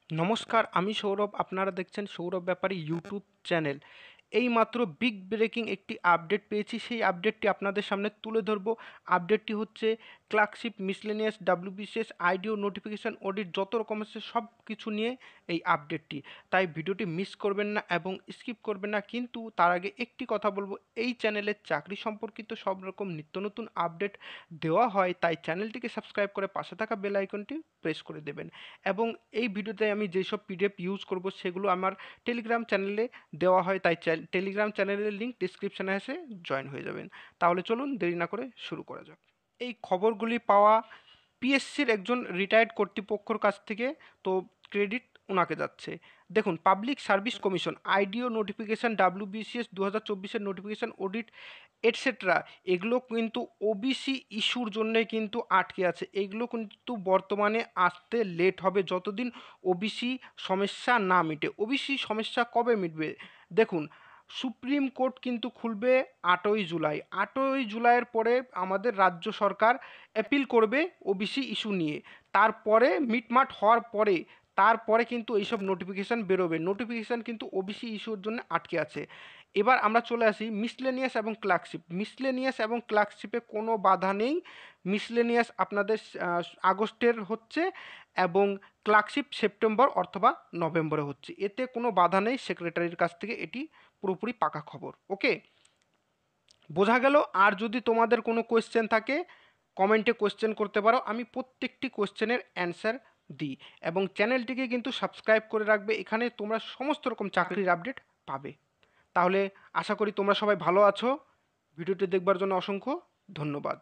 নমস্কার, আমি সৌরভ। আপনারা দেখছেন সৌরভ ব্যাপারী ইউটিউব চ্যানেল। এইমাত্র বিগ ব্রেকিং একটি আপডেট পেয়েছি, সেই আপডেটটি আপনাদের সামনে তুলে ধরব। আপডেটটি হচ্ছে ক্লার্কশিপ, মিসলেনিয়াস, ডাব্লিউবিসিএস, আইডিও, নোটিফিকেশান, অডিট, যত রকম আছে সব কিছু নিয়ে এই আপডেটটি। তাই ভিডিওটি মিস করবেন না এবং স্কিপ করবেন না। কিন্তু তার আগে একটি কথা বলবো, এই চ্যানেলে চাকরি সম্পর্কিত সব রকম নিত্য নতুন আপডেট দেওয়া হয়, তাই চ্যানেলটিকে সাবস্ক্রাইব করে পাশে থাকা বেল আইকনটি প্রেস করে দেবেন। এবং এই ভিডিওতে আমি যেসব পিডিএফ ইউজ করব সেগুলো আমার টেলিগ্রাম চ্যানেলে দেওয়া হয়, তাই টেলিগ্রাম চ্যানেলের লিঙ্ক ডিসক্রিপশানে এসে জয়েন হয়ে যাবেন। তাহলে চলুন দেরি না করে শুরু করা যাক। এই খবরগুলি পাওয়া পিএসসির একজন রিটায়ার্ড কর্তৃপক্ষর কাছ থেকে, তো ক্রেডিট ওনাকে যাচ্ছে। দেখুন, পাবলিক সার্ভিস কমিশন, আইডিও, নোটিফিকেশান, ডাব্লিউবিসিএস 2024-এর নোটিফিকেশান, অডিট এটসেট্রা, এগুলো কিন্তু ওবিসি ইস্যুর জন্যে কিন্তু আটকে আছে। এগুলো কিন্তু বর্তমানে আসতে লেট হবে যতদিন ওবিসি সমস্যা না মিটে। ওবিসি সমস্যা কবে মিটবে? দেখুন, সুপ্রিম কোর্ট কিন্তু খুলবে 8ই জুলাই। 8ই জুলাইয়ের পরে আমাদের রাজ্য সরকার অ্যাপিল করবে ওবিসি ইস্যু নিয়ে। তারপরে মিটমাট হওয়ার পরে তারপরে কিন্তু এইসব নোটিফিকেশান বেরোবে। নোটিফিকেশান কিন্তু ওবিসি ইস্যুর জন্য আটকে আছে। এবার আমরা চলে আসি মিসলেনিয়াস এবং ক্লার্কশিপ। মিসলেনিয়াস এবং ক্লার্কশিপে কোনো বাধা নেই। মিসলেনিয়াস আপনাদের আগস্টের হচ্ছে এবং ক্লার্কশিপ সেপ্টেম্বর অথবা নভেম্বরে হচ্ছে। এতে কোনো বাধা নেই, সেক্রেটারির কাছ থেকে এটি পুরোপুরি পাকা খবর। ওকে, বোঝা গেল? আর যদি তোমাদের কোনো কোয়েশ্চেন থাকে কমেন্টে কোয়েশ্চেন করতে পারো, আমি প্রত্যেকটি কোয়েশ্চেনের অ্যান্সার দিই। এবং চ্যানেলটিকে কিন্তু সাবস্ক্রাইব করে রাখবে, এখানে তোমরা সমস্ত রকম চাকরির আপডেট পাবে। তাহলে আশা করি তোমরা সবাই ভালো আছো। ভিডিওটি দেখবার জন্য অসংখ্য ধন্যবাদ।